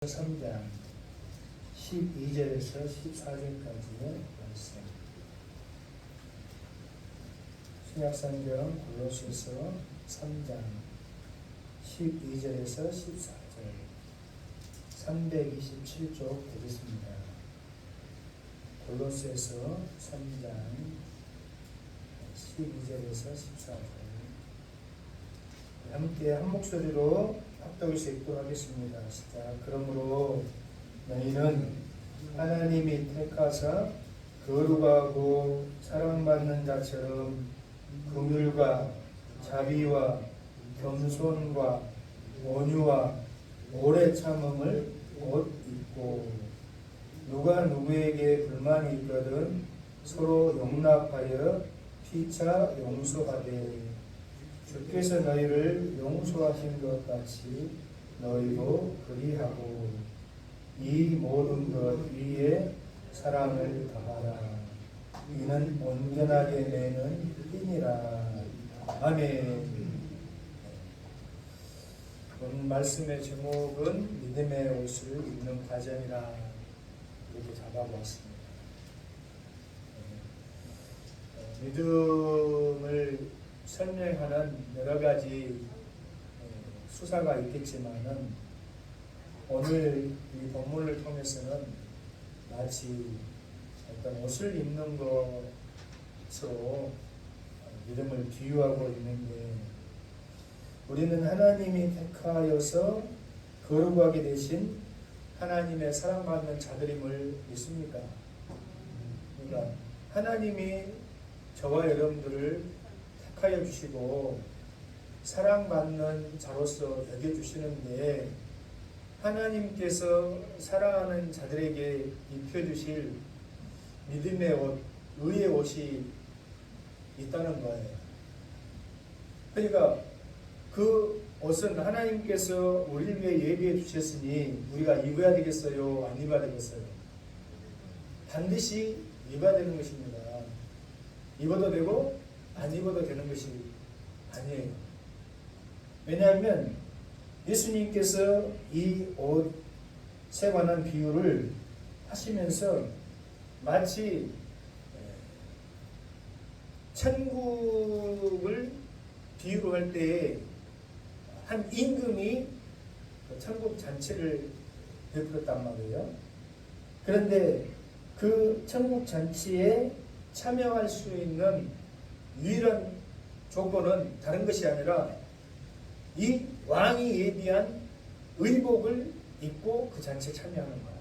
3장 12절에서 14절까지의 말씀. 신약성경 골로새서 3장 12절에서 14절 327쪽 되겠습니다. 골로새서 3장 12절에서 14절 함께 한 목소리로 합독해서 읽도록 하겠습니다. 시작. 그러므로 너희는 하나님이 택하사 거룩하고 사랑받는 자처럼 긍휼과 자비와 겸손과 온유와 오래 참음을 옷 입고 누가 누구에게 불만이 있거든 서로 용납하여 피차 용서하되 주께서 너희를 용서하신 것 같이 너희도 그리하고 이 모든 것 위에 사랑을 더하라. 이는 온전하게 내는 힘이라. 아멘. 오늘 말씀의 제목은 믿음의 옷을 입는 과정이라 이렇게 잡아보았습니다. 믿음을 설명하는 여러 가지 수사가 있겠지만은 오늘 이 본문을 통해서는 마치 어떤 옷을 입는 것으로 믿음을 비유하고 있는데 우리는 하나님이 택하여서 거룩하게 되신 하나님의 사랑받는 자들임을 믿습니까? 그러니까 하나님이 저와 여러분들을 택하여 주시고 사랑받는 자로서 여겨주시는데 하나님께서 사랑하는 자들에게 입혀주실 믿음의 옷, 의의 옷이 있다는 거예요. 그러니까 그 옷은 하나님께서 우리를 위해 예비해 주셨으니 우리가 입어야 되겠어요? 안 입어야 되겠어요? 반드시 입어야 되는 것입니다. 입어도 되고 안 입어도 되는 것이 아니에요. 왜냐하면 예수님께서 이 옷에 관한 비유를 하시면서 마치 천국을 비유로 할 때에 한 임금이 천국 잔치를 베풀었단 말이에요. 그런데 그 천국 잔치에 참여할 수 있는 유일한 조건은 다른 것이 아니라 이 왕이 예비한 의복을 입고 그 잔치에 참여하는 거야.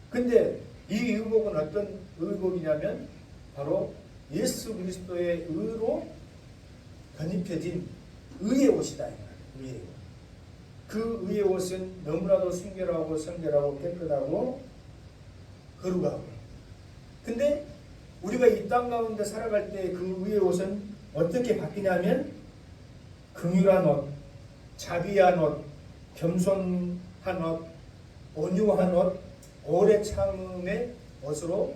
근데 이 의복은 어떤 의복이냐면 바로 예수 그리스도의 의로 덧입혀진 의의 옷이다. 의의 옷. 그 의의 옷은 너무나도 순결하고 성결하고 깨끗하고 거룩하고. 근데 우리가 이 땅 가운데 살아갈 때 그 의의 옷은 어떻게 바뀌냐면 긍휼한 옷, 자비한 옷, 겸손한 옷, 온유한 옷, 오래 참음의 옷으로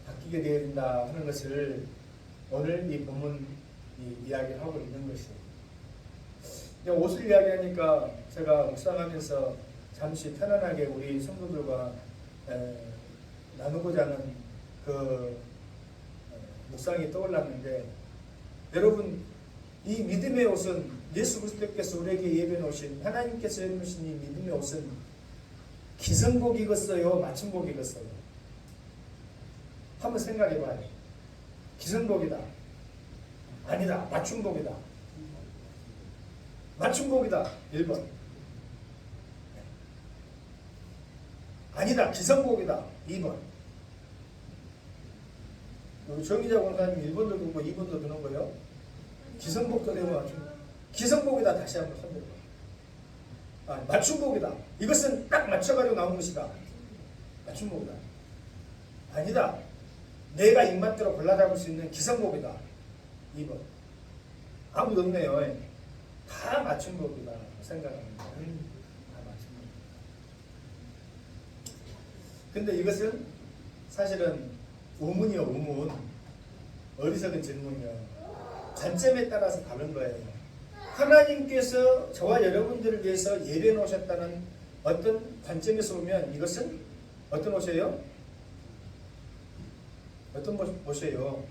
바뀌게 되어야 된다 하는 것을 오늘 이 본문이 이야기를 하고 있는 것이에요. 옷을 이야기하니까 제가 묵상하면서 잠시 편안하게 우리 성도들과 나누고자 하는 그 묵상이 떠올랐는데 여러분 이 믿음의 옷은 예수 그리스도께서 우리에게 예비해 놓으신 하나님께서 예비해 놓으신 이 믿음의 옷은 기성복이겠어요? 맞춤복이겠어요? 한번 생각해 봐요. 기성복이다. 아니다. 맞춤복이다. 맞춤복이다. 1번. 아니다. 기성복이다. 2번. 정의자 권사님 1번도 듣고 2번도 드는 거예요. 기성복도 되고 기성복이다. 다시 한번 선택해. 맞춤복이다. 이것은 딱 맞춰가지고 나온 것이다. 맞춤복이다. 아니다. 내가 입맛대로 골라잡을 수 있는 기성복이다. 2번. 아무도 없네요. 다 맞춤복이다 생각합니다. 다 맞춤복. 근데 이것은 사실은 의문이요, 의문. 어리석은 질문이요. 관점에 따라서 다른 거예요. 하나님께서 저와 여러분들을 위해서 예배해 놓으셨다는 어떤 관점에서 보면 이것은 어떤 옷이에요? 어떤 옷이에요?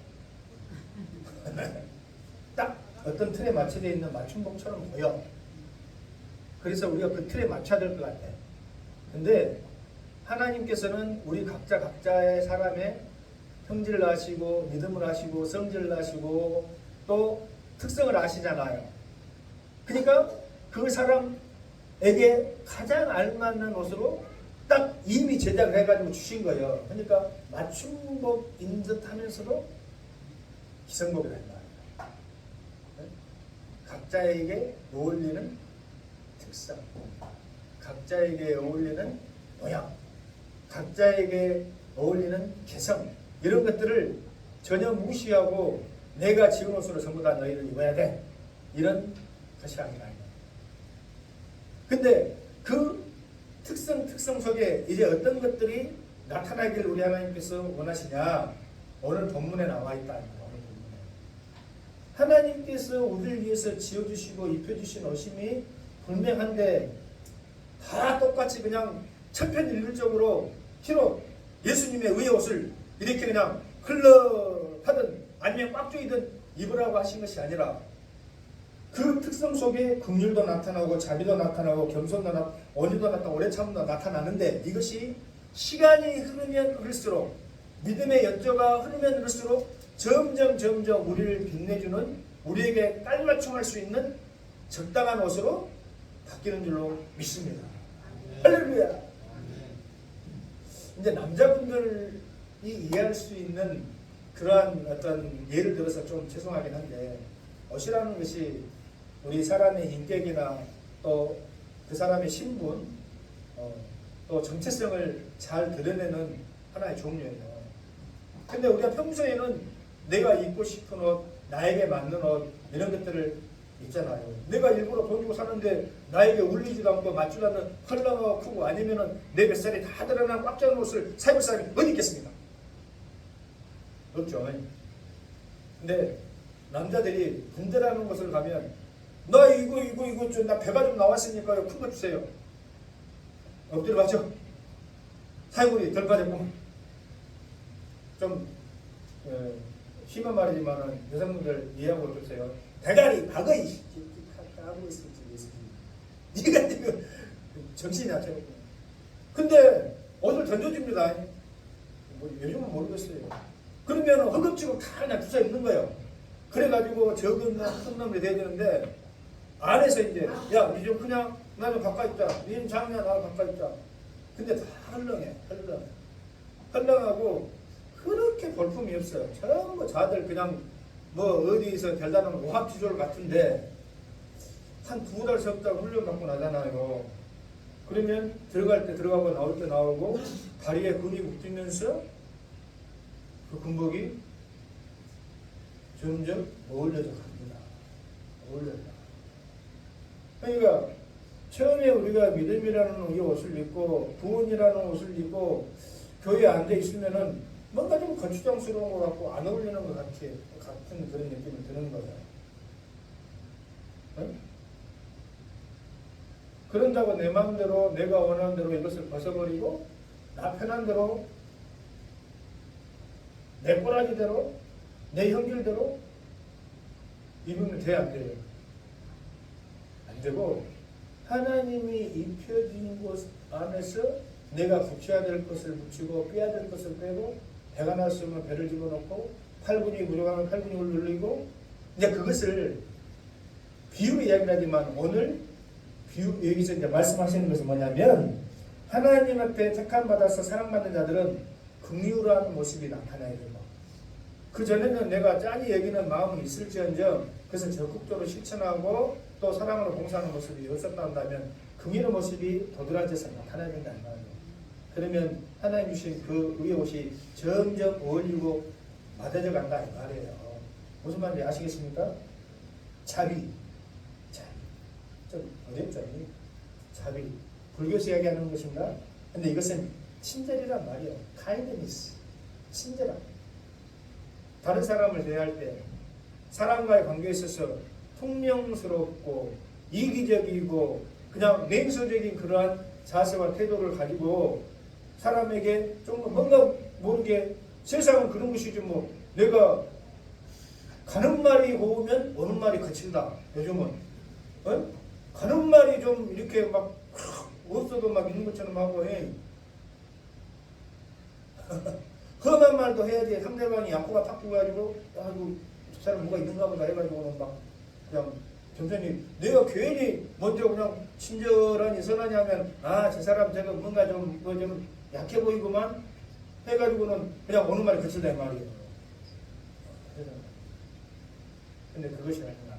딱 어떤 틀에 맞춰져 있는 맞춤복처럼 보여. 그래서 우리가 그 틀에 맞춰야 될 것 같아. 근데 하나님께서는 우리 각자의 사람의 형질을 아시고 믿음을 아시고 성질을 아시고 또 특성을 아시잖아요. 그러니까 그 사람에게 가장 알맞는 옷으로 딱 이미 제작을 해가지고 주신 거예요. 그러니까 맞춤복인 듯 하면서도 기성복이란 말이에요. 각자에게 어울리는 특성, 각자에게 어울리는 모양, 각자에게 어울리는 개성, 이런 것들을 전혀 무시하고 내가 지은 옷으로 전부 다 너희를 입어야 돼, 이런 것이 아니라. 근데 그 특성 속에 이제 어떤 것들이 나타나기를 우리 하나님께서 원하시냐, 오늘 본문에 나와 있다. 하나님께서 우리를 위해서 지어주시고 입혀주신 옷임이 분명한데 다 똑같이 그냥 천편일률적으로 히로 예수님의 의의 옷을 이렇게 그냥 흘러하든 아니면 꽉 조이든 입으라고 하신 것이 아니라 그 특성 속에 긍휼도 나타나고 자비도 나타나고 겸손도 나타나고 온유도 나타나고 오래 참음도 나타나는데, 이것이 시간이 흐르면 흐를수록, 믿음의 연조가 흐르면 흐를수록 점점 우리를 빛내주는, 우리에게 깔맞춤할 수 있는 적당한 옷으로 바뀌는 줄로 믿습니다. 할렐루야. 이제 남자분들이 이해할 수 있는 그러한 어떤 예를 들어서 좀 죄송하긴 한데, 옷이라는 것이 우리 사람의 인격이나 또 그 사람의 신분, 또 정체성을 잘 드러내는 하나의 종류예요. 근데 우리가 평소에는 내가 입고 싶은 옷, 나에게 맞는 옷, 이런 것들을 입잖아요. 내가 일부러 돈 주고 사는데 나에게 어울리지도 않고 맞지도 않는 컬러가 크고 아니면은 내 뱃살이 다 드러난 꽉 잡은 옷을 사입을 사람이 어디 있겠습니까? 없죠. 근데 남자들이 군대라는 곳을 가면 나 이거 좀 나 배가 좀 나왔으니까요, 큰 거 주세요. 엎드려 맞죠? 사이물이 덜 빠졌고 좀 심한 말이지만 여성분들 이해하고 주세요. 대가리 박어이 까고 있을지 네가 지금 정신이 안 차리고. 근데 옷을 던져줍니다. 뭐 요즘은 모르겠어요. 그러면 허겁지겁 다 그냥 주워 입는 거예요. 그래가지고 적은 놈, 큰 놈이 돼야 되는데 안에서 이제 야, 니 좀 그냥 나 좀 가까이 있자. 니 좀 장이야, 나 가까이 있자. 근데 다 헐렁하고 그렇게 볼품이 없어요. 전부 자들 그냥 뭐 어디서 별다른 오합지졸 같은데 한 2달, 3달 훈련 받고 나잖아요. 그러면 들어갈 때 들어가고 나올 때 나오고 다리에 근육이 붙으면서 그 군복이 점점 어울려져 갑니다. 어울려져. 그러니까 처음에 우리가 믿음이라는 이 옷을 입고 구원이라는 옷을 입고 교회에 앉아 있으면은 뭔가 좀 거추장스러운 것 같고 안 어울리는 것 같은 그런 느낌이 드는 거예요. 응? 그런다고 내 마음대로 내가 원하는 대로 이것을 벗어버리고 나 편한 대로 내 꼬라지대로 내 형질대로 입으면 돼, 안 돼요? 안 되고 하나님이 입혀진 곳 안에서 내가 붙여야 될 것을 붙이고 빼야 될 것을 빼고 배가 났으면 배를 집어넣고 팔근육이 부족하면 팔근육을 늘리고, 이제 그것을 비유로 이야기를 하지만 오늘 여기서 이제 말씀하시는 것은 뭐냐면 하나님 앞에 택함 받아서 사랑받는 자들은 긍휼한 모습이 나타나야 되고, 그 전에는 내가 짠히 여기는 마음은 있을지언정 그것을 적극적으로 실천하고 또 사랑으로 봉사하는 모습이 없었다 한다면 긍휼의 모습이 도드라져서 나타나야 된다는 말이에요. 그러면 하나님 주신 그 의의 옷이 점점 어울리고 맞아져 간다 이 말이에요. 무슨 말인지 아시겠습니까? 자비. 좀 어렵죠? 자비. 불교에서 이야기하는 것인가? 근데 이것은 친절이란 말이에요. kindness. 친절함. 다른 사람을 대할 때 사람과의 관계에 있어서 통명스럽고 이기적이고 그냥 냉소적인 그러한 자세와 태도를 가지고 사람에게 좀 뭔가 모르게 세상은 그런 것이지 뭐 내가 가는 말이 고우면 오는 말이 거친다. 요즘은 어? 가는 말이 좀 이렇게 막 없어도 막 있는 것처럼 하고 해. 험한 말도 해야지. 상대방이 약호가 팍 부가지고 아이고 저 사람 뭐가 있는가 보다 해가지고는 막 그냥 점선이 내가 괜히 먼저 그냥 친절하니 선하니 하면 아 저 사람 제가 뭔가 좀 뭐 좀 약해 보이구만 해가지고는 그냥 오는 말이 거칠다 말이에요. 근데 그것이 아니라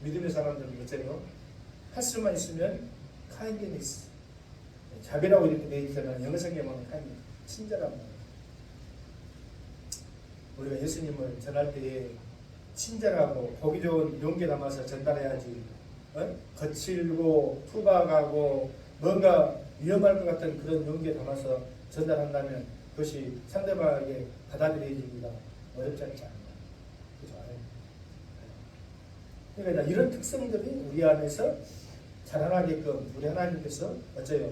믿음의 사람들은 어째요? 할 수만 있으면 kindness 자비라고 이렇게 되어 있잖아요. 영어 성경에 보면 kindness 친절한 말. 우리가 예수님을 전할 때에 친절하고 보기 좋은 용기 담아서 전달해야지 거칠고 투박하고 뭔가 위험할 것 같은 그런 용기에 담아서 전달한다면 그것이 상대방에게 받아들여지기가 어렵지 않지 않나. 그죠? 그러니까 이런 특성들이 우리 안에서 자라나게끔 우리 하나님께서 어째요?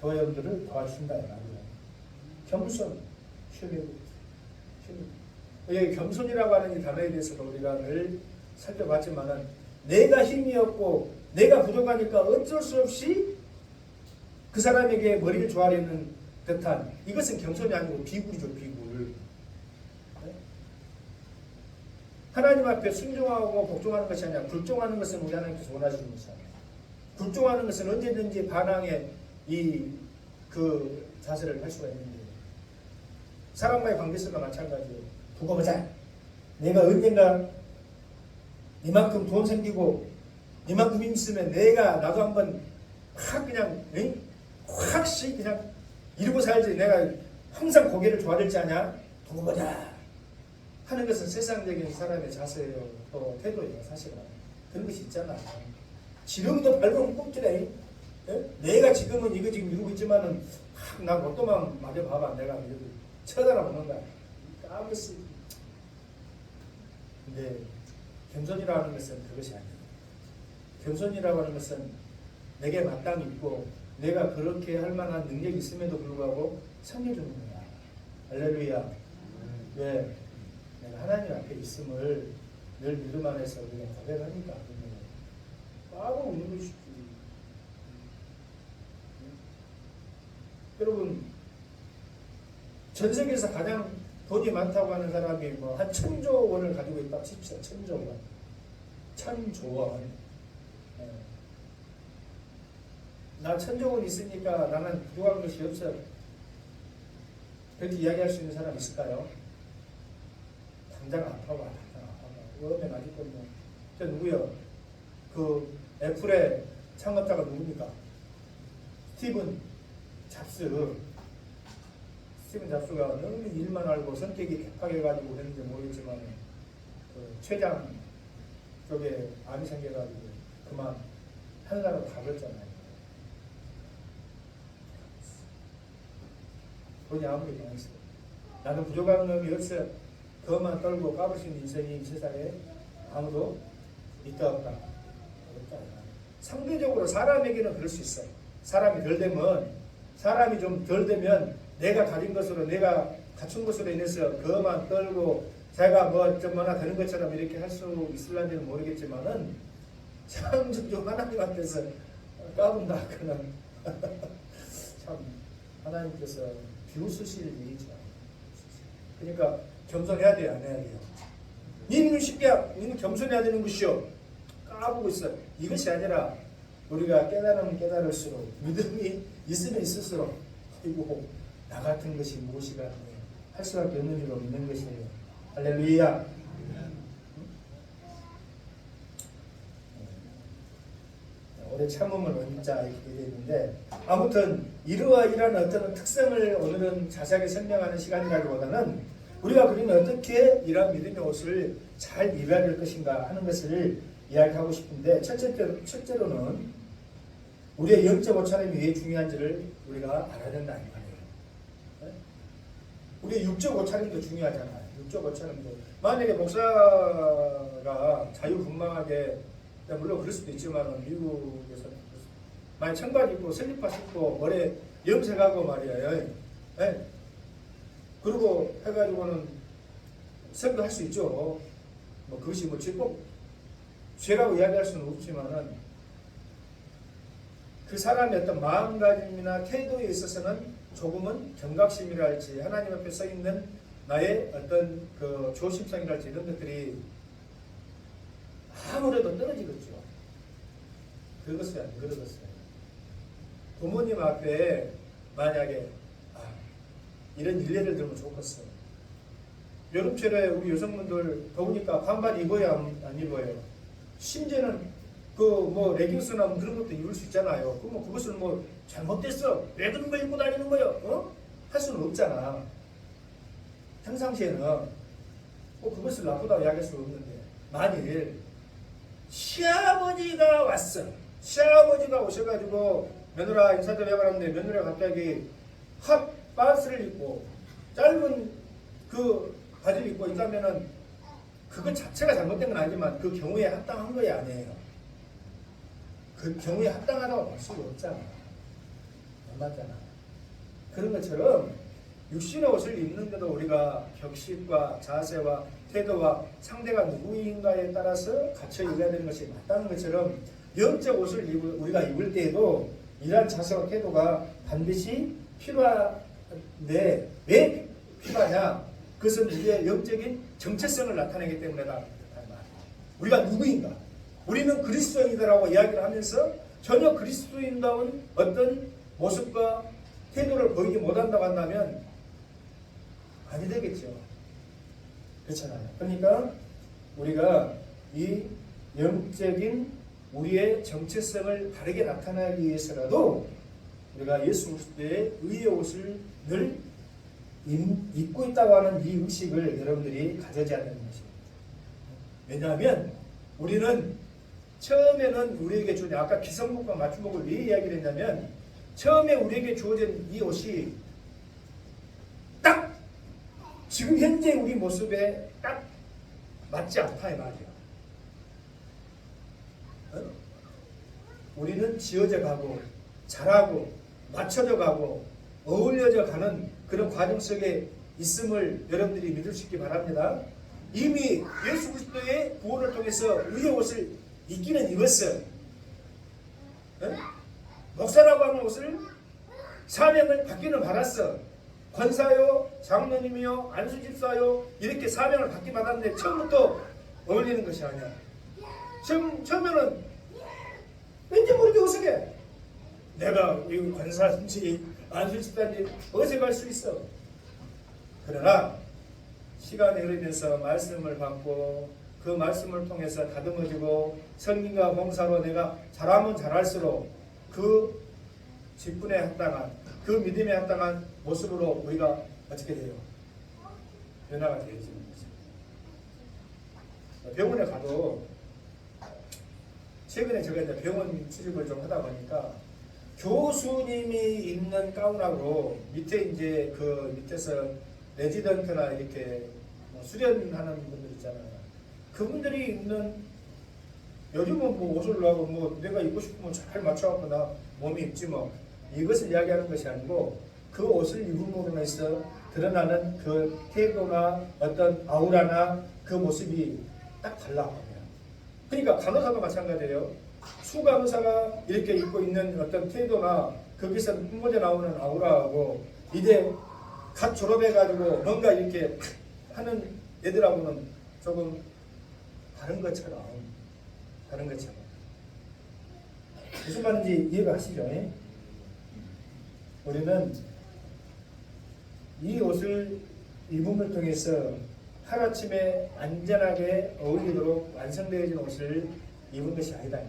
저와 여러분들을 도와주신다. 겸손, 휴밀. 여기 겸손이라고 하는 이 단어에 대해서도 우리가 늘 살펴봤지만은 내가 힘이 없고 내가 부족하니까 어쩔 수 없이 그 사람에게 머리를 조아리는 듯한 이것은 겸손이 아니고 비굴이죠. 비굴. 하나님 앞에 순종하고 복종하는 것이 아니라 불종하는 것은 우리 하나님께서 원하시는 것이 아니에요. 불종하는 것은 언제든지 반항의 그 자세를 할 수가 있는데 사람과의 관계에서도 마찬가지예요. 두고 보자. 내가 언젠가 이만큼 돈 생기고 이만큼 힘 있으면 내가 나도 한번 확 그냥 확씩 그냥 이러고 살지. 내가 항상 고개를 조아릴지 아냐? 두고 보자. 하는 것은 세상적인 사람의 자세예요. 또 태도예요. 사실은. 그런 것이 있잖아. 지름도 밟으면 꼭지래. 내가 지금은 이거 지금 이러고 있지만은 나 롯도만 맞아봐봐. 내가 이렇게 쳐다보는 거야. 까불씨. 근데 겸손이라고 하는 것은 그것이 아니에요. 겸손이라고 하는 것은 내게 마땅히 있고 내가 그렇게 할 만한 능력이 있음에도 불구하고 섬겨주는 거야. 할렐루야. 왜? 내가 하나님 앞에 있음을 늘 믿음 안에서 우리가 고백하니까 까고 웃는 것이지. 여러분 전 세계에서 가장 돈이 많다고 하는 사람이 뭐 한 1,000조 원을 가지고 있다 칩시다. 1,000조 원. 1,000조 원. 나 1,000조 원 있으니까 나는 부족한 것이 없어. 그렇게 이야기할 수 있는 사람 있을까요? 당장 아파봐. 당장 아파봐. 어음에 맞을 건데. 저 누구요? 그 애플의 창업자가 누굽니까? 스티븐 잡스. 스티븐 잡스가 너무 일만 알고 성격이 개팍해가지고 그랬는지 모르겠지만 그 췌장 쪽에 암이 생겨가지고 그만 하늘나라로 가버렸잖아요. 돈이 아무리 많았어요. 나는 부족한 놈이 없어. 그것만 떨고 까불 수 있는 인생이 이 세상에 아무도 있다 없다. 없다. 상대적으로 사람에게는 그럴 수 있어요. 사람이 좀 덜 되면 내가 가진 것으로 내가 갖춘 것으로 인해서 그것만 떨고 자기가 뭐 좀 하나 되는 것처럼 이렇게 할 수 있을런지는 모르겠지만은 참 좀 하나님 앞에서 까분다 그는 참 하나님께서 비웃으실 일이죠. 그러니까 겸손해야 돼요, 안 해야 돼요? 니는 쉽게 니는 겸손해야 되는 것이요. 까부고 있어. 이것이 아니라 우리가 깨달으면 깨달을수록 믿음이 있으면 있을수록 그리고 나 같은 것이 무엇이가 할 수밖에 없는 줄로 믿는 것이에요. 할렐루야. 오래 참음을 원자 이렇게 되어 있는데 아무튼 이러한 어떤 특성을 오늘은 자세하게 설명하는 시간이라기보다는 우리가 그러면 어떻게 이러한 믿음의 옷을 잘 입어야 될 것인가 하는 것을 이야기하고 싶은데 첫째로는 우리의 영적 옷차림이 왜 중요한지를 우리가 알아야 된다는 거예요. 우리의 육적 옷차림도 중요하잖아요. 육적 옷차림도 만약에 목사가 자유분방하게 물론 그럴 수도 있지만 미국에서는 많이 청바지 입고 슬리퍼 신고 머리에 염색하고 말이에요. 예? 그리고 해가지고는 선교할 수 있죠. 뭐 그것이 뭐 꼭 죄라고 이야기할 수는 없지만은 그 사람의 어떤 마음가짐이나 태도에 있어서는 조금은 경각심이랄지 하나님 앞에 서 있는 나의 어떤 그 조심성이랄지 이런 것들이 아무래도 떨어지겠죠. 그것이 안 그러겠어요. 부모님 앞에 만약에 이런 일례를 들으면 좋겠어. 여름철에 우리 여성분들 더우니까 반바지 입어야 안 입어요. 심지어는 그 뭐 레깅스나 뭐 그런 것도 입을 수 있잖아요. 그럼 그것을 뭐 잘못됐어, 왜 그런 거 입고 다니는 거요? 할 수는 없잖아. 평상시에는 꼭 그것을 나쁘다고 이야기할 수 없는데, 만일 시아버지가 왔어. 시아버지가 오셔가지고 며느라 인사 좀 해봤는데 며느라가 갑자기 핫 반스를 입고 짧은 그 바지를 입고 있다면은 그것 자체가 잘못된 건 아니지만 그 경우에 합당한 거야 아니에요. 그 경우에 합당하다고 볼 수가 없잖아. 안 맞잖아. 그런 것처럼 육신의 옷을 입는데도 우리가 격식과 자세와 태도와 상대가 누구인가에 따라서 갖춰 입어야 되는 것이 맞다는 것처럼 영적 옷을 우리가 입을 때에도 이러한 자세와 태도가 반드시 필요한데 왜 필요하냐? 그것은 우리의 영적인 정체성을 나타내기 때문에다. 우리가 누구인가? 우리는 그리스도인이다라고 이야기를 하면서 전혀 그리스도인다운 어떤 모습과 태도를 보이지 못한다고 한다면 아니 되겠죠. 그렇잖아요. 그러니까 우리가 이 영적인 우리의 정체성을 바르게 나타내기 위해서라도 우리가 예수 그리스도의 의의 옷을 늘 입고 있다고 하는 이 의식을 여러분들이 가져야 되는 것입니다. 왜냐하면 우리는 처음에는 우리에게 주어진, 아까 기성복과 맞춤복을 왜 이야기를 했냐면 처음에 우리에게 주어진 이 옷이 딱 지금 현재 우리 모습에 딱 맞지 않다 이 말이야. 우리는 지어져 가고 자라고 맞춰져 가고 어울려져 가는 그런 과정 속에 있음을 여러분들이 믿을 수 있기 바랍니다. 이미 예수 그리스도의 구원을 통해서 의의 옷을 입기는 입었어요. 목사라고 하는 옷을 사명을 받기는 받았어. 권사요, 장로님이요, 안수집사요 이렇게 사명을 받기 받았는데 처음부터 어울리는 것이 아니야. 처음에는 왠지 모르게 어색해. 내가 이 권사인지 안수집사인지 어색할 수 있어. 그러나 시간이 흐르면서 말씀을 받고 그 말씀을 통해서 다듬어지고 성경과 봉사로 내가 잘하면 잘할수록 그 직분에 합당한 그 믿음에 합당한 모습으로 우리가 어떻게 돼요? 변화가 되어지는 거죠. 병원에 가도 최근에 제가 이제 병원 출입을 좀 하다 보니까 교수님이 입는 가운하고 밑에 이제 그 밑에서 레지던트나 이렇게 수련하는 분들 있잖아요. 그분들이 입는 요즘은 뭐 옷을 하고 뭐 내가 입고 싶으면 잘 맞춰갖고 나 몸이 입지 뭐 이것을 이야기하는 것이 아니고 그 옷을 입음으로 해서 드러나는 그 태도나 어떤 아우라나 그 모습이 딱 달라. 그러니까 간호사도 마찬가지예요. 수간호사가 이렇게 입고 있는 어떤 태도나 거기서 뿜어져 나오는 아우라하고 이제 갓 졸업해가지고 뭔가 이렇게 하는 애들하고는 조금 다른 것처럼 무슨 말인지 이해가 하시죠? 우리는 이 옷을 입음을 통해서 하루아침에 안전하게 어울리도록 완성되어진 옷을 입은 것이 아니다.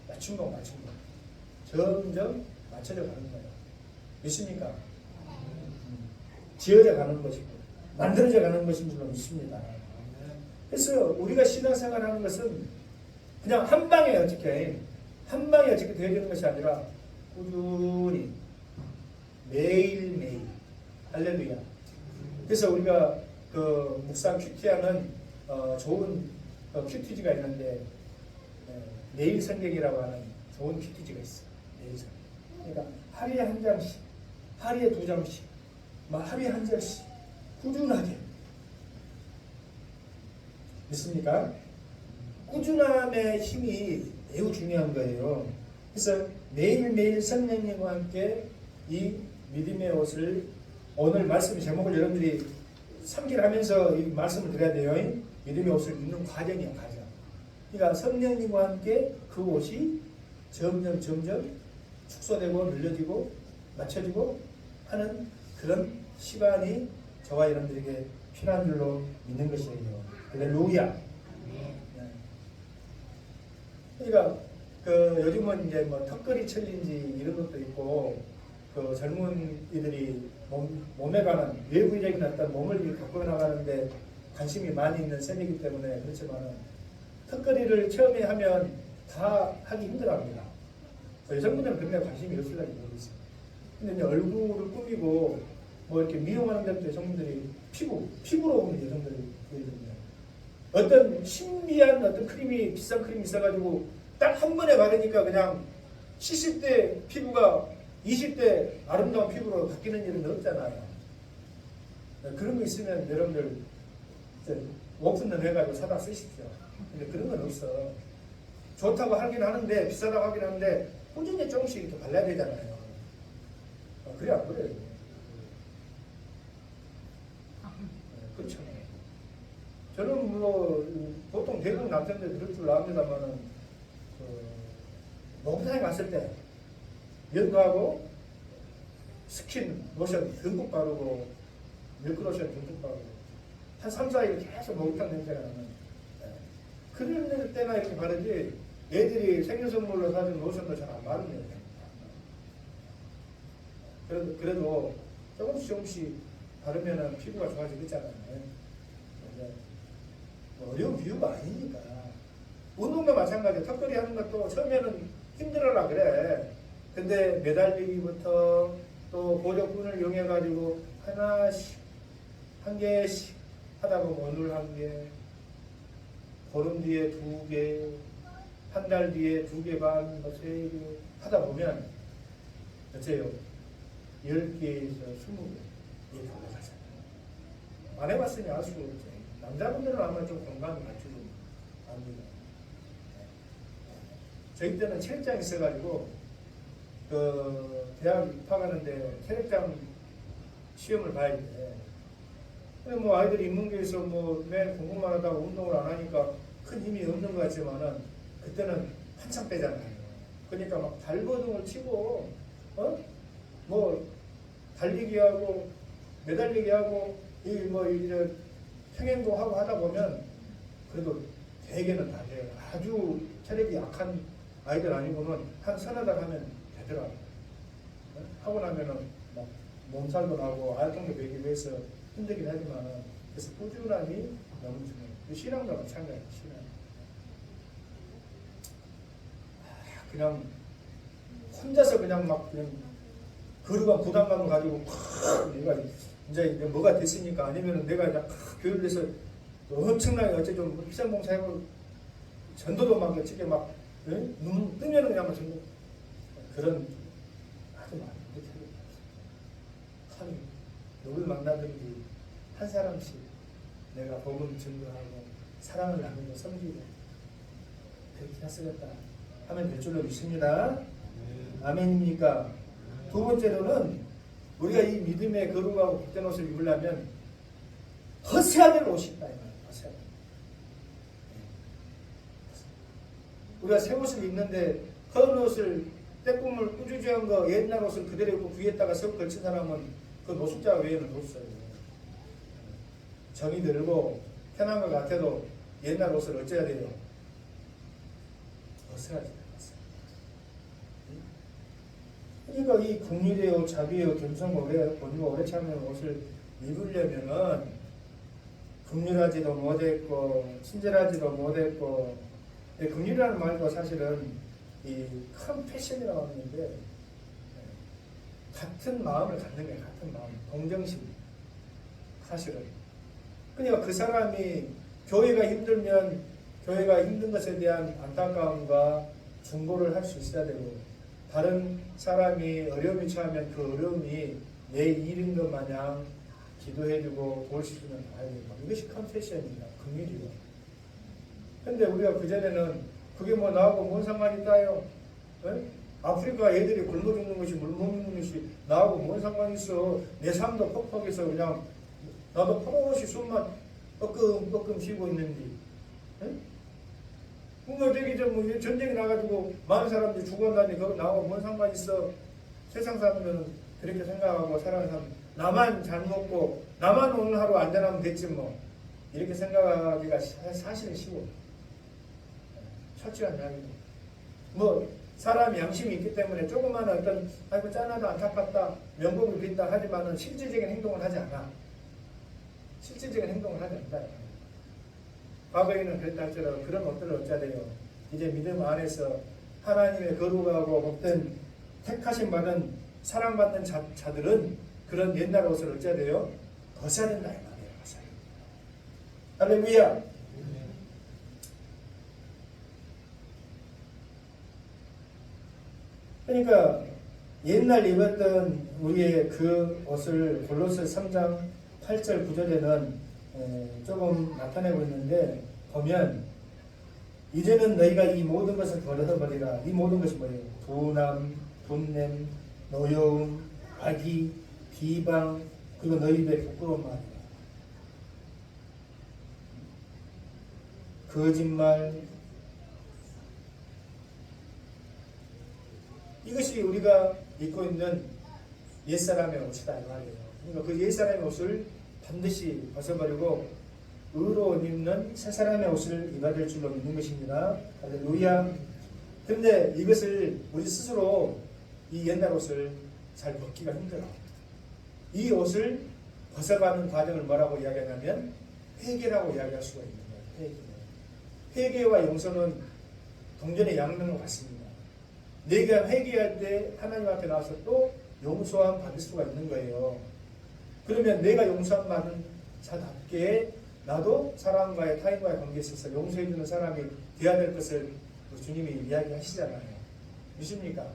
맞춤복 점점 맞춰져 가는 거예요. 믿습니까? 지어져 가는 것이고 만들어져 가는 것인 줄로 믿습니다. 그래서 우리가 신앙생활하는 것은 그냥 한 방에 어떻게 되어지는 것이 아니라 꾸준히 매일매일 할렐루야. 그래서 우리가 그 묵상 큐티하는 좋은 큐티지가 있는데 매일 성경이라고 하는 좋은 큐티지가 있어. 내리자. 그러니까 하루에 한 장씩, 하루에 두 장씩, 하루에 한 장씩 꾸준하게. 믿습니까? 꾸준함의 힘이 매우 중요한 거예요. 그래서 매일매일 성령님과 함께 이 믿음의 옷을, 오늘 말씀 제목을 여러분들이 상기하면서 이 말씀을 드려야 돼요. 믿음의 옷을 입는 과정이야, 과정. 그러니까 성령님과 함께 그 옷이 점점 축소되고 늘려지고 맞춰지고 하는 그런 시간이 저와 여러분들에게 필요한 줄로 믿는 것이에요. 할렐루야. 그러니까 요즘은 이제 턱걸이 챌린지 이런 것도 있고, 젊은이들이 몸에 관한 외부적인 어떤 몸을 갖고 나가는데 관심이 많이 있는 세대이기 때문에 그렇지만 턱걸이를 처음에 하면 다 하기 힘들어합니다. 여성분들은 그런 데 관심이 없을지 모르겠어요. 근데 이제 얼굴을 꾸미고 이렇게 미용하는 데도 여성분들이 피부로 오는 여성들이 보이거든요. 어떤 신비한 어떤 크림이, 비싼 크림이 있어가지고 딱 한 번에 바르니까 그냥 70대 피부가 20대 아름다운 피부로 바뀌는 일은 없잖아요. 그런 거 있으면 여러분들 오픈런 해가지고 사다 쓰십시오. 근데 그런 건 없어. 좋다고 하긴 하는데, 비싸다고 하긴 하는데 꾸준히 조금씩 이렇게 발라야 되잖아요. 그래 안 그래요? 그렇죠. 저는 보통 대부분 남자들 그럴 줄 압니다만은 목욕탕에 갔을 때 면도하고 스킨 로션 듬뿍 바르고 밀크로션 듬뿍 바르고 한 3, 4일 계속 목욕탕 냄새가 나는, 그럴 때나 이렇게 바르지 애들이 생일선물로 사준 로션도 잘 안 바르네요. 그래도 조금씩 바르면 피부가 좋아지겠잖아요. 어려운 비유가 아니니까. 운동도 마찬가지예요. 턱걸이 하는 것도 처음에는 힘들어라 그래. 근데 매달리기부터 또 보조꾼을 이용해가지고 하나씩, 한 개씩 하다 보면 오늘 한 개, 보름 뒤에 2개, 한 달 뒤에 2개 반, 3개 하다 보면 어째요? 10개에서 20개 이렇게 올라가잖아요. 안 해봤으니 알 수가 없죠. 남자분들은 아마 좀 건강을 갖추고 압니다. 저희 때는 체력장이 있어가지고 대학 입학하는데 체력장 시험을 봐야 돼. 근데 아이들이 인문계에서 매일 공부만 하다가 운동을 안 하니까 큰 힘이 없는 것 같지만은 그때는 한참 빼잖아요. 그러니까 막 발버둥을 치고 달리기 하고 매달리기 하고 이제 평행도 하고 하다 보면 그래도 대개는 다 돼요. 아주 체력이 약한 아이들 아니고는 한 서너 달 하면 되더라고요. 하고 나면은 막 몸살도 나고 알통도 배기 위해서 힘들긴 하지만은, 그래서 꾸준함이 너무 중요해요. 신앙도 마찬가지예요. 신앙. 그냥 혼자서 그냥 거룩한 부담감을 가지고 내가 이제 뭐가 됐으니까, 아니면은 내가 이제 교육을 해서 엄청나게 어째 좀 희생봉사해고 전도도 막 어떻게 눈 뜨면은 그냥 전도, 그런 아주 많은 것들이 참 누굴 만나든지 한 사람씩 내가 복음 증거하고 사랑을 나누고 섬기고 그렇게 했으겠다 하면 될 줄로 믿습니다. 아멘입니까? 두 번째로는 우리가 이 믿음의 거룩하고 복된 옷을 입으려면 허세야 될 옷이 있다. 허세야 될. 우리가 새 옷을 입는데 헌 옷을 때꿈을 꾸짖은 거 옛날 옷을 그대로 입고 위에다가 새 옷 걸친 사람은 그 노숙자 외에는 없어요. 정이 들고 편한 것 같아도 옛날 옷을 어째야 돼요? 벗어야지. 그러니까 이 긍휼의 옷, 자비의 옷, 겸손과 본유가 오래 참는 옷을 입으려면은 긍휼하지도 못했고 친절하지도 못했고, 긍휼이라는 말도 사실은 이 큰 패션이라고 하는데 같은 마음을 갖는 게 같은 마음, 동정심. 사실은 그러니까 그 사람이 교회가 힘들면 교회가 힘든 것에 대한 안타까움과 중보를 할 수 있어야 되고, 다른 사람이 어려움이 처하면 그 어려움이 내 일인 것 마냥 기도해주고 도울 수 있는 봐야 된다. 이것이 컴패션입니다. 긍휼이고. 근데 우리가 그전에는 그게 뭐 나하고 뭔 상관이 있다요? 에? 아프리카 애들이 굶어 죽는 것이 물 먹는 것이 나하고 뭔 상관이 있어? 내 삶도 퍽퍽해서 그냥 나도 포로시 숨만 뻐끔뻐끔 쉬고 있는데, 뭔가 되게 뭐 전쟁이 나가지고 많은 사람들이 죽었다니 그거 나하고 뭔 상관 있어? 세상 사람들은 그렇게 생각하고 살아가는 사람, 나만 잘 먹고 나만 오늘 하루 안전하면 됐지 뭐 이렇게 생각하기가 사실은 쉬워. 솔직한 이야기죠. 뭐 사람이 양심이 있기 때문에 조그마한 어떤 아이고 짠하다 안타깝다 명복을 빈다 하지만은 실질적인 행동을 하지 않아. 실질적인 행동을 하지 않는다. 과거에는 그랬다 할지라도 그런 것들을 어쩌돼요. 이제 믿음 안에서 하나님의 거룩하고 어떤 택하심 받은 사랑받는 자들은 그런 옛날 옷을 어쩌돼요. 벗어야 된다 이 말이에요. 벗어야 된다. 할렐루야. 그러니까 옛날 입었던 우리의 그 옷을 골로새 3장 8절 9절에는 조금 나타내고 있는데 보면 이제는 너희가 이 모든 것을 버려버리라. 이 모든 것이 뭐예요? 분함, 분냄, 노여움, 악의, 비방, 그리고 너희들의 부끄러운 말이야. 거짓말. 이것이 우리가 입고 있는 옛사람의 옷이다 이 말이에요. 그러니까 그 옛사람의 옷을 반드시 벗어버리고 의로 입는 새사람의 옷을 입어야 될 줄로 믿는 것입니다. 할렐루야. 그런데 이것을 우리 스스로 이 옛날 옷을 잘 벗기가 힘들어. 이 옷을 벗어가는 과정을 뭐라고 이야기하냐면 회개라고 이야기할 수가 있는 거예요. 회개와 용서는 동전의 양면과 같습니다. 내가 회개할 때 하나님 앞에 나와서 또 용서함 받을 수가 있는 거예요. 그러면 내가 용서함 받은 자답게 나도 사람과의 타인과의 관계에 있어서 용서해주는 사람이 되어야 될 것을 주님이 이야기하시잖아요. 믿습니까?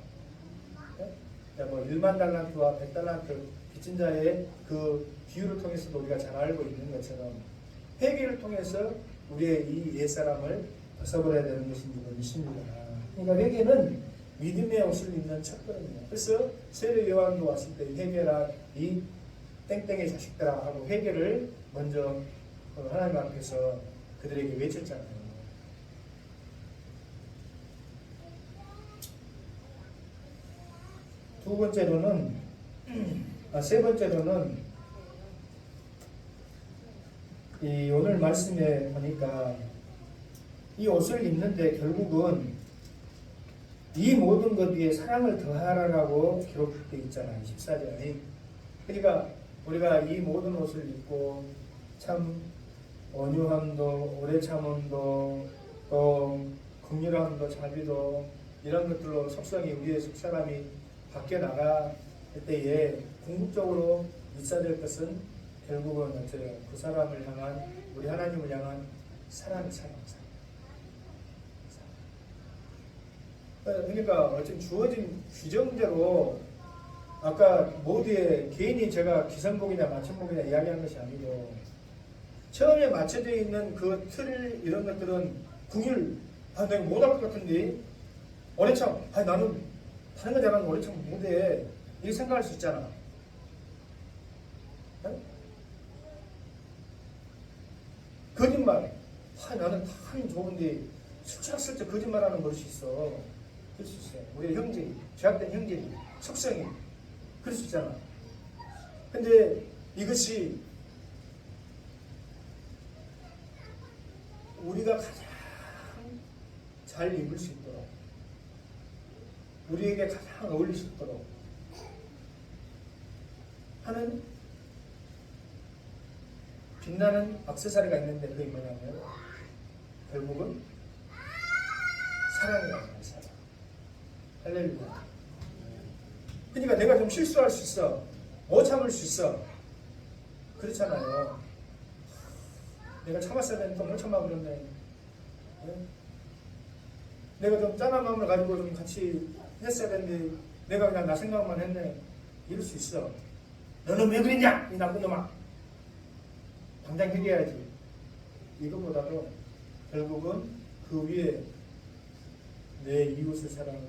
네? 뭐 1만 달란트와 100달란트 빚진 자의 그 비유를 통해서도 우리가 잘 알고 있는 것처럼 회개를 통해서 우리의 이 옛사람을 벗어버려야 되는 것인지 믿습니다. 그러니까 회개는 믿음의 옷을 입는 첫걸음이에요. 그래서 세례 요한도 왔을 때 회개라 이 땡땡의 자식들아 하고 회개를 먼저 하나님 앞에서 그들에게 외쳤잖아요. 세 번째로는 이 오늘 말씀에 보니까 이 옷을 입는데 결국은 이 모든 것 위에 사랑을 더하라라고 기록되어 있잖아요. 14절에. 그러니까 우리가 이 모든 옷을 입고 참 온유함도 오래 참음도 또 긍휼함도 자비도 이런 것들로 속성이 우리의 속사람이 바뀌어 나갈 때에 궁극적으로 있어야 될 것은 결국은 어때요? 그 사람을 향한 우리 하나님을 향한 사랑이에요. 그러니까 어쨌든 주어진 규정대로 아까 모두의 개인이 제가 기성복이냐 맞춤복이냐 이야기하는 것이 아니고 처음에 맞춰져 있는 그 틀 이런 것들은 궁율 내가 못할 것 같은데 오래 참 나는 다른 거 잘하는 오래 참 못해 이렇게 생각할 수 있잖아. 네? 거짓말 나는 참 좋은데 슬쩍슬쩍 거짓말하는 것이 있어. 그럴 수 있어요. 우리 형제이, 죄악된 형제이, 속성이 그럴 수 있잖아. 근데 이것이 우리가 가장 잘 입을 수 있도록 우리에게 가장 어울릴 수 있도록 하는 빛나는 액세서리가 있는데 그게 뭐냐면 결국은 사랑이라는 거예요. 사랑. 할렐루야. 그러니까 내가 좀 실수할 수 있어. 못 참을 수 있어. 그렇잖아요. 내가 참았어야 되는데 못 참아버렸네. 네? 내가 좀 짠한 마음을 가지고 좀 같이 했어야 되는데 내가 그냥 나 생각만 했네. 이럴 수 있어. 너는 왜 그랬냐? 이 나쁜 놈아. 당장 해결해야지. 이것보다도 결국은 그 위에 내 이웃을 사랑하고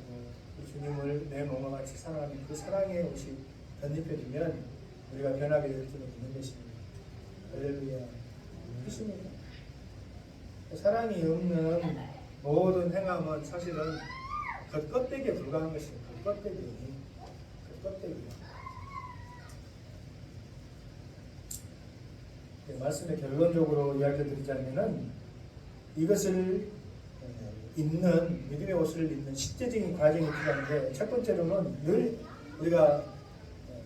주님을 내 몸과 같이 사랑하는 그 사랑의 옷이 덧입혀지면 우리가 변하게 될 줄을 믿는 것입니다. 할렐루야. 믿습니다. 사랑이 없는 모든 행함은 사실은 그 껍데기에 불과한 것입니다. 그 껍데기. 말씀의 결론적으로 이야기를 드리자면은 이것을 입는 믿음의 옷을 입는 실제적인 과정이 필요한데 첫 번째로는 늘 우리가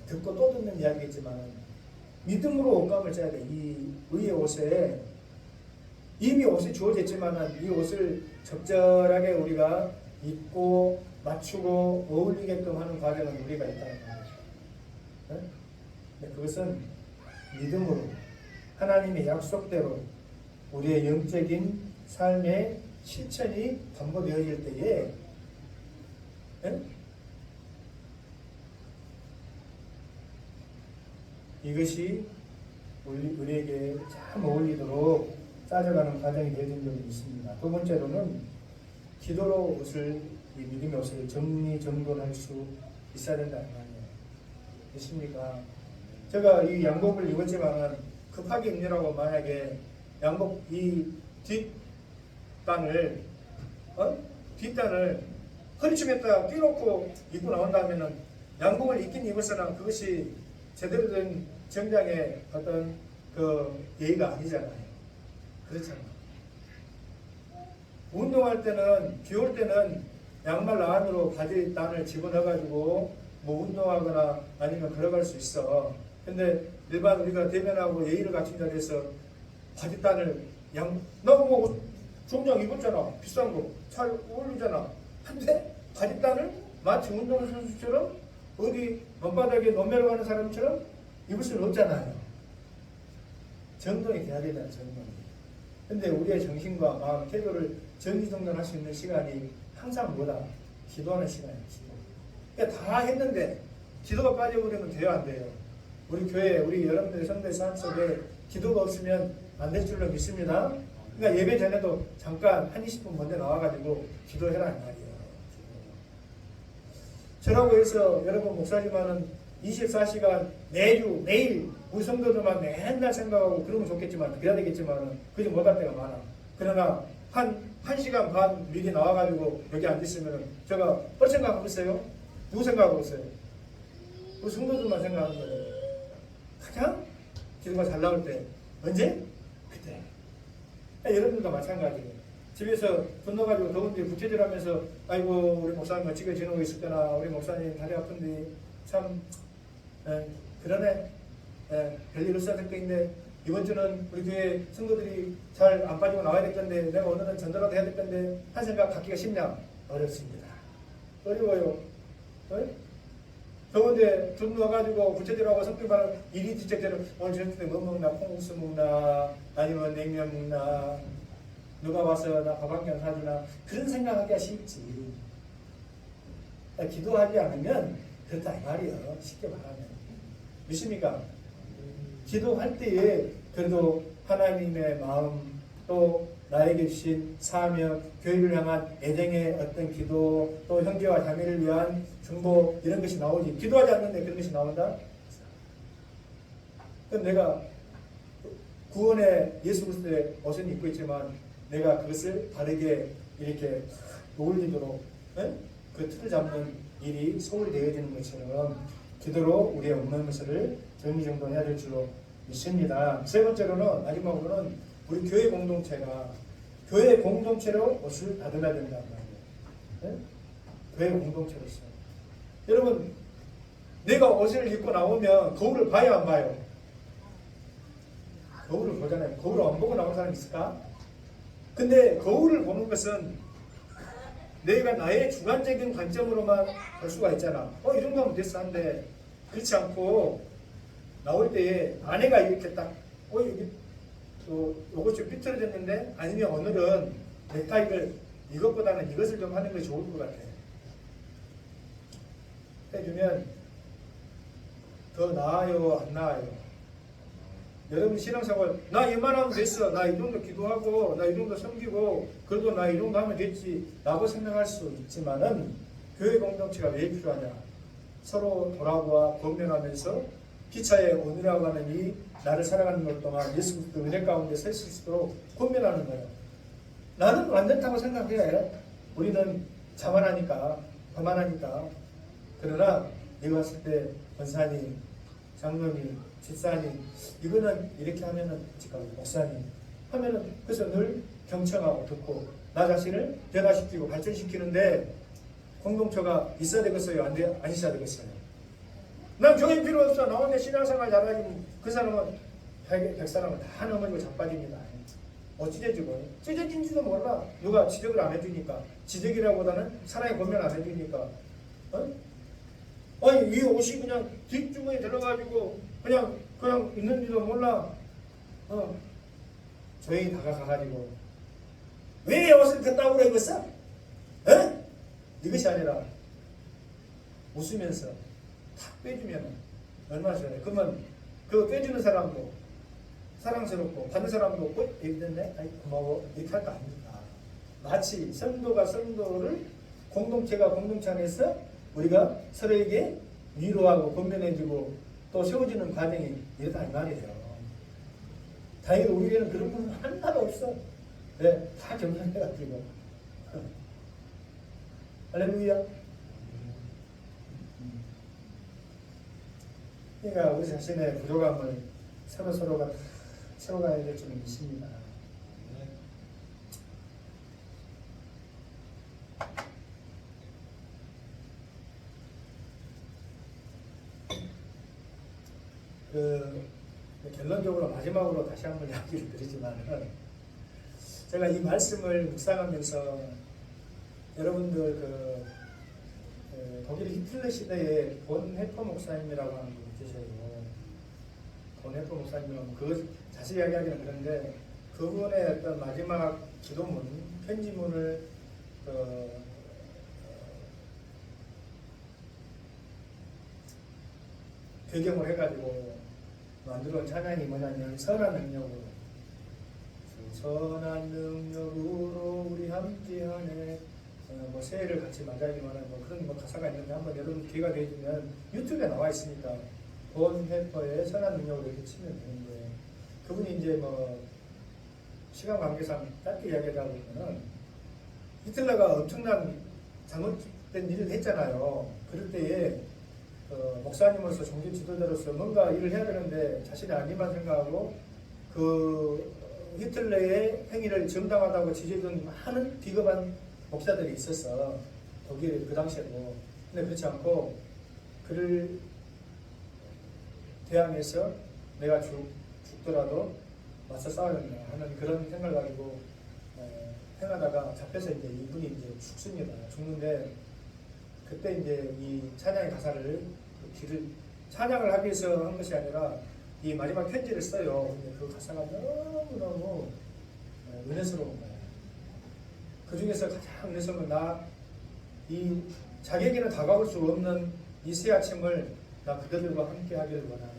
듣고 또 듣는 이야기겠지만 믿음으로 옷감을 짜야 돼. 이 의의 옷에 이미 옷이 주어져 있지만 이 옷을 적절하게 우리가 입고 맞추고 어울리게끔 하는 과정은 우리가 있다는 거예요. 네? 그것은 믿음으로 하나님의 약속대로 우리의 영적인 삶의 실천이 담보되어질 때에 네? 이것이 우리에게 참 어울리도록 따져가는 과정이 되어진 적이 있습니다. 두 번째로는 기도로 옷을, 이 믿음의 옷을 정리정돈할 수 있어야 된다는 말이에요. 있습니까? 제가 이 양복을 입었지만 급하게 입느라고 만약에 양복 이 뒷단을 허리춤에다 띄놓고 입고 나온다면은 양복을 입긴 입었으나 그것이 제대로 된 정장의 어떤 그 예의가 아니잖아요. 그렇잖아요. 운동할 때는, 비 올 때는 양말 안으로 바지단을 집어넣어가지고 뭐 운동하거나 아니면 걸어갈 수 있어. 근데 일반 우리가 대면하고 예의를 갖춘 자리에서 바지단을 너무 뭐 종장 입었잖아. 비싼 거. 잘 어울리잖아. 근데 바지단을 마치 운동선수처럼 어디 먼바닥에 논매로 가는 사람처럼 입을 수는 없잖아요. 정돈이 돼야 되잖아. 정돈이. 근데 우리의 정신과 마음, 태도를 정리정돈할 수 있는 시간이 항상 뭐다? 기도하는 시간이에요. 기도. 그러니까 다 했는데 기도가 빠져버리면 돼요, 안 돼요? 우리 교회, 우리 여러분들의 성도의 삶 속에 기도가 없으면 안 될 줄로 믿습니다. 그러니까 예배 전에도 잠깐 한 20분 먼저 나와가지고 기도해라 이 말이에요. 저라고 해서 여러분 목사지만은 24시간 매일 우리 성도들만 맨날 생각하고 그러면 좋겠지만 그래야 되겠지만 그러지 못할 때가 많아. 그러나 한 시간 반 미리 나와가지고 여기 앉으시면 제가 뭘 생각하고 있어요? 누구 생각하고 있어요? 우리 성도들만 생각하는 거예요. 가장 기도가 잘 나올 때 언제? 그때. 여러분들도 마찬가지예요. 집에서 분노가지고 더운데 부채질하면서 아이고 우리 목사님 어찌게 지내고 있을 때나 우리 목사님 다리 아픈데 참 그러네. 별일 없어야 될 건데 이번 주는 우리 교회 성도들이 잘 안 빠지고 나와야 될 건데 내가 오늘은 전도라도 해야 될 건데 한 생각 갖기가 쉽냐? 어렵습니다. 어려워요. 더운데 돈 넣어가지고 부채질하고 성격반을 일이 뒤척대로 오늘 저녁 때 뭐 먹나? 콩국수 먹나? 아니면 냉면 먹나? 누가 와서 나 밥 한 개 사주나? 그런 생각하기가 쉽지. 기도하지 않으면 그렇다 이 말이에요. 쉽게 말하면. 믿습니까? 기도할 때에 그래도 하나님의 마음 또 나에게 주신 사명, 교회를 향한 애정의 어떤 기도, 또 형제와 자매를 위한 중보 이런 것이 나오지. 기도하지 않는데 그런 것이 나온다? 그럼 내가 구원의 예수 그리스도의 옷은 입고 있지만 내가 그것을 바르게 이렇게 어울리도록 그 틀을 잡는 일이 소홀되어지는 것처럼 기도로 우리의 없는 것을 정리정돈해야 될 줄로 믿습니다. 세 번째로는 마지막으로는 우리 교회 공동체가 교회 공동체로 옷을 다듬어야 된다는 말이에요. 교회 공동체로서. 여러분 내가 옷을 입고 나오면 거울을 봐야 안 봐요? 거울을 보잖아요. 거울을 안 보고 나온 사람 있을까? 근데 거울을 보는 것은 내가 나의 주관적인 관점으로만 볼 수가 있잖아. 이 정도면 됐어 한데 그렇지 않고 나올 때에 아내가 이렇게 딱 여기 요것 좀 삐뚤어졌는데 아니면 오늘은 넥타이를 이것보다는 이것을 좀 하는 게 좋을 것 같아. 해주면 더 나아요, 안 나아요? 여러분 신앙생활 나 이만하면 됐어, 나 이 정도 기도하고 나 이 정도 섬기고 그래도 나 이 정도 하면 됐지 라고 생각할 수 있지만은 교회 공동체가 왜 필요하냐? 서로 돌아보아 권면하면서 피차에 오늘이라고 하는 이 나를 살아가는 것 동안 예수 그리스도 은혜 가운데 설 수 있도록 권면하는 거예요. 나는 완전하다고 생각해. 우리는 자만하니까 거만하니까. 그러나 내가 봤을 때 권사님, 장로님, 집사님 이거는 이렇게 하면은 목사님 하면은 그래서 늘 경청하고 듣고 나 자신을 변화시키고 발전시키는데 공동체가 있어야 되겠어요? 안 있어야 되겠어요? 난 교회 필요 없어. 나 혼자 신앙생활 잘하지. 그 사람은 100사람은 다 넘어지고 자빠집니다. 찢어지고 찢어진지도 몰라. 누가 지적을 안 해주니까. 지적이라보다는 사랑의 권면 안 해주니까. 아니 이 옷이 그냥 뒷주머니에 들어가지고 그냥 있는지도 몰라. 조용히 다가가가지고 왜 옷을 그따구로 입었어? 이것이 아니라 웃으면서 탁 빼주면 얼마나 좋아요. 그러면 그 빼주는 사람도 사랑스럽고 받는 사람도 이랬네? 아이 고마워 이렇게 할 거 아닙니까? 마치 성도가 성도를 공동체가 공동체 안에서 우리가 서로에게 위로하고 권면해주고 또 세워주는 과정이 이렇다 이 말이에요. 다행히 우리에게는 그런 분은 하나도 없어. 네, 다 겸손해가지고. 할렐루야. 그러니까 우리 자신의 부족함을 서로가 채워가야 될 줄은 믿습니다. 결론적으로 마지막으로 다시 한번 이야기를 드리지만 제가 이 말씀을 묵상하면서 여러분들 독일 히틀러 시대에 본 해퍼 목사님이라고 하는 분이 계셔요. 본 해퍼 목사님은 그것 자세히 이야기하기는 그런데 그분의 어떤 마지막 기도문, 편지문을 배경을 해가지고 만들어온 찬양이 뭐냐면 선한 능력으로 선한 능력으로 우리 함께하네 새해를 같이 맞이하기만 그런 가사가 있는데 한번 여러분 기회가 되시면 유튜브에 나와 있으니까 본 해퍼의 선한 능력으로 이렇게 치면 되는 거예요. 그분이 이제 시간 관계상 짧게 이야기하다 보면은 히틀러가 엄청난 잘못된 일을 했잖아요. 그럴 때에 목사님으로서 종교 지도자로서 뭔가 일을 해야 되는데 자신이 아니만 생각하고 그 히틀러의 행위를 정당하다고 지지해준 많은 비겁한 목사들이 있었어. 독일 그 당시에도. 근데 그렇지 않고 그를 대항해서 내가 죽더라도 맞서 싸워야 된다 하는 그런 생각을 가지고 행하다가 잡혀서 이제 이분이 이제 죽습니다. 죽는데 그때 이제 이 찬양의 가사를 찬양을 하기 위해서 한 것이 아니라 이 마지막 편지를 써요. 근데 그 가사가 너무너무 은혜스러운 거예요. 그 중에서 가장 은혜스러운 건 이 자기에게는 다가올 수 없는 이 새 아침을 나 그들과 함께 하기를 원하네.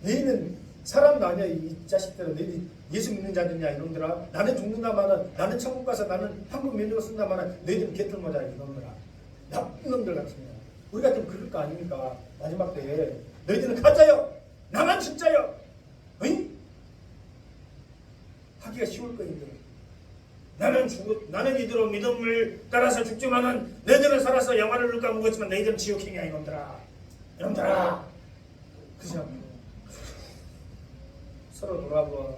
너희는 사람도 아니야. 이 자식들은 너희들 예수 믿는 자들이냐 이놈들아. 나는 죽는다마는 나는 천국 가서 나는 한국 민족을 쓴다마는 너희들은 개털 모자 이놈들아. 나쁜 놈들 같으냐. 우리가 좀 그럴 거 아닙니까? 마지막 때에 너희들은 가짜요. 나만 진짜요. 어이? 하기가 쉬울 거인데 나는 이대로 믿음을 따라서 죽지만은 너희들은 살아서 영화를 누가 묵었지만 너희들은 지옥행이야 이놈들아. 그 생각 서로 돌아보아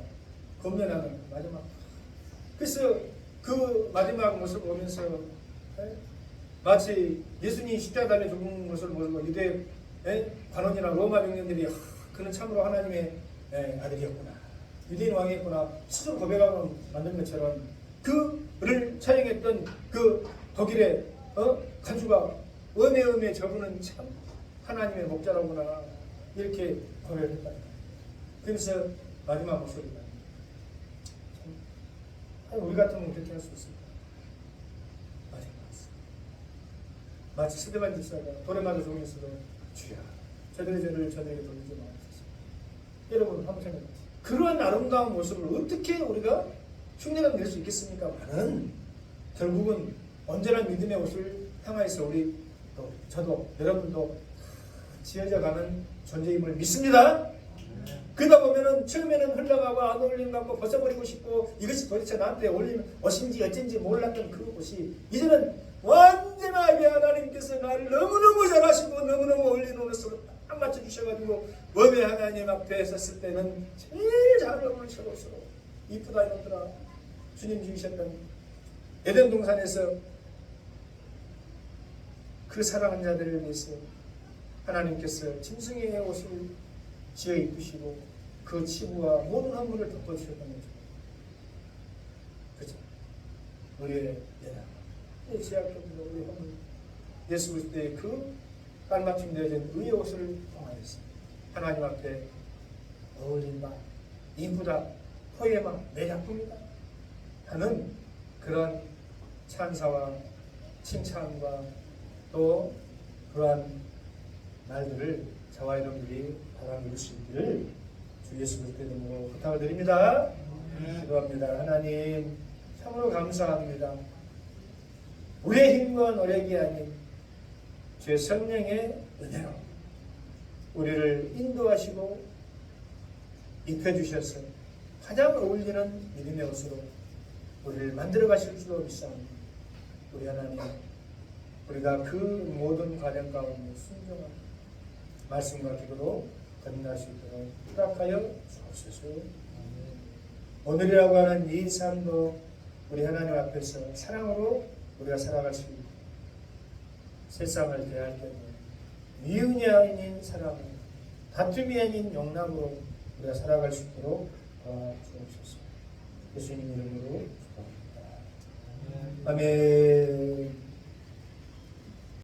권면하는 마지막. 그래서 그 마지막 모습을 보면서 마치 예수님이 십자가 달려 죽은 것을 보고 유대 관원이나 로마 병력들이 그는 참으로 하나님의 아들이었구나. 유대인 왕이었구나. 스스로 고백하고 만든 것처럼 그를 촬영했던 그 독일의 간수가 음에 저분은 참 하나님의 목자라구나 이렇게 고백을 했다. 그래서 마지막 목소리가 우리 같으면 그렇게 할 수 있습니다. 마치 스데반 집사가 돌에 맞아 죽으면서도 주야 저들의 죄를 저들에게 돌리지 마옵소서. 여러분 한번 생각해보세요. 그러한 아름다운 모습을 어떻게 우리가 흉내가 낼 수 있겠습니까만은 결국은 언제나 믿음의 옷을 향하여서 우리 또 저도 여러분도 지어져가는 존재임을 믿습니다. 그러다 보면은 처음에는 흘러가고 안 어울리는 것 같고 벗어버리고 싶고 이것이 도대체 나한테 어울리는 옷인지 어쩐지 몰랐던 그 옷이 이제는 완전하게 하나님께서 나를 너무너무 잘하시고 너무너무 어울리는 옷으로 딱 맞춰주셔가지고 몸의 하나님 앞에 섰을 때는 제일 잘 어울리셔 옷으로 이쁘다 이놈들아. 주님 지으셨던 에덴 동산에서 그 사랑한 자들을 위해서 하나님께서 짐승의 옷을 지어 입으시고 그 치부와 모든 한물을 덮어주셨던 거죠. 그렇죠? 우리의 제약적으로 우리 한물 예수 그리스도의 그 깔맞춤 되어진 의의 옷을 통하여서 하나님 앞에 어울린다, 이쁘다, 포에마, 내 작품이다 하는 그런 찬사와 칭찬과 또 그러한 말들을 저와 여러분들이 받아들일 수 있기를 주 예수 그리스도의 이름으로 부탁을 드립니다. 기도합니다. 하나님 참으로 감사합니다. 우리의 힘과 노력이 아닌 주의 성령의 은혜로 우리를 인도하시고 입혀주셔서 가장 어울리는 믿음의 옷으로 우리를 만들어 가실 줄로 믿사옵니다. 우리 하나님, 우리가 그 모든 과정 가운데 순종한 말씀과 기도로 건너갈 수 있도록 허락하여 주옵소서. 오늘이라고 하는 이 삶도 우리 하나님 앞에서 사랑으로 우리가 살아갈 수 있고 세상을 대할 때는 미움이 아닌 사랑으로 다툼이 아닌 용납으로 우리가 살아갈 수 있도록 도와주옵소서. 예수님 이름으로 축복합니다. 아멘.